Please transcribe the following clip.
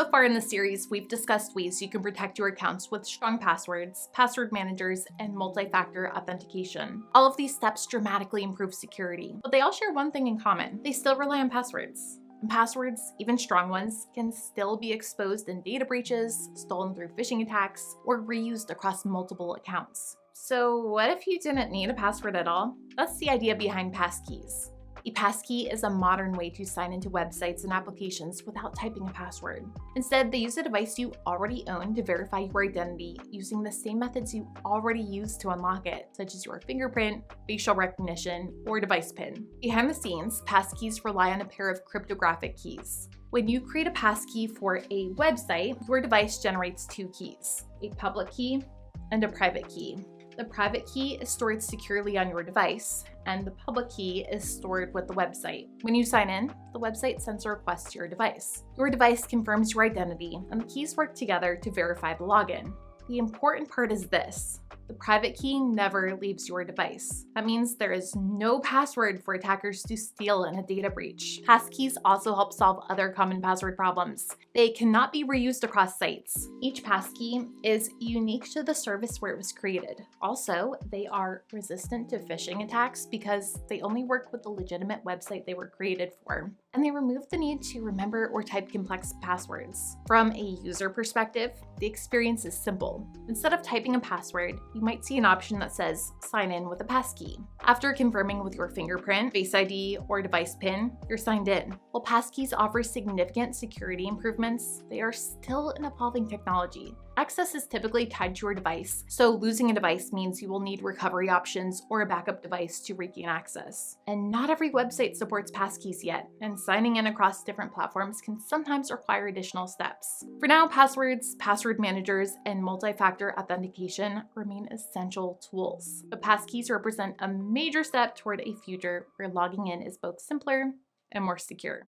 So far in the series, we've discussed ways you can protect your accounts with strong passwords, password managers, and multi-factor authentication. All of these steps dramatically improve security, but they all share one thing in common. They still rely on passwords. And passwords, even strong ones, can still be exposed in data breaches, stolen through phishing attacks, or reused across multiple accounts. So what if you didn't need a password at all? That's the idea behind Passkeys. A passkey is a modern way to sign into websites and applications without typing a password. Instead, they use a device you already own to verify your identity using the same methods you already use to unlock it, such as your fingerprint, facial recognition, or device PIN. Behind the scenes, passkeys rely on a pair of cryptographic keys. When you create a passkey for a website, your device generates two keys, a public key and a private key. The private key is stored securely on your device, and the public key is stored with the website. When you sign in, the website sends a request to your device. Your device confirms your identity, and the keys work together to verify the login. The important part is this: the private key never leaves your device. That means there is no password for attackers to steal in a data breach. Passkeys also help solve other common password problems. They cannot be reused across sites. Each passkey is unique to the service where it was created. Also, they are resistant to phishing attacks because they only work with the legitimate website they were created for. And they remove the need to remember or type complex passwords. From a user perspective, the experience is simple. Instead of typing a password, you might see an option that says sign in with a passkey. After confirming with your fingerprint, Face ID, or device PIN, you're signed in. While passkeys offer significant security improvements, they are still an evolving technology. Access is typically tied to your device, so losing a device means you will need recovery options or a backup device to regain access. And not every website supports passkeys yet, and signing in across different platforms can sometimes require additional steps. For now, passwords, password managers, and multi-factor authentication remain essential tools. But passkeys represent a major step toward a future where logging in is both simpler and more secure.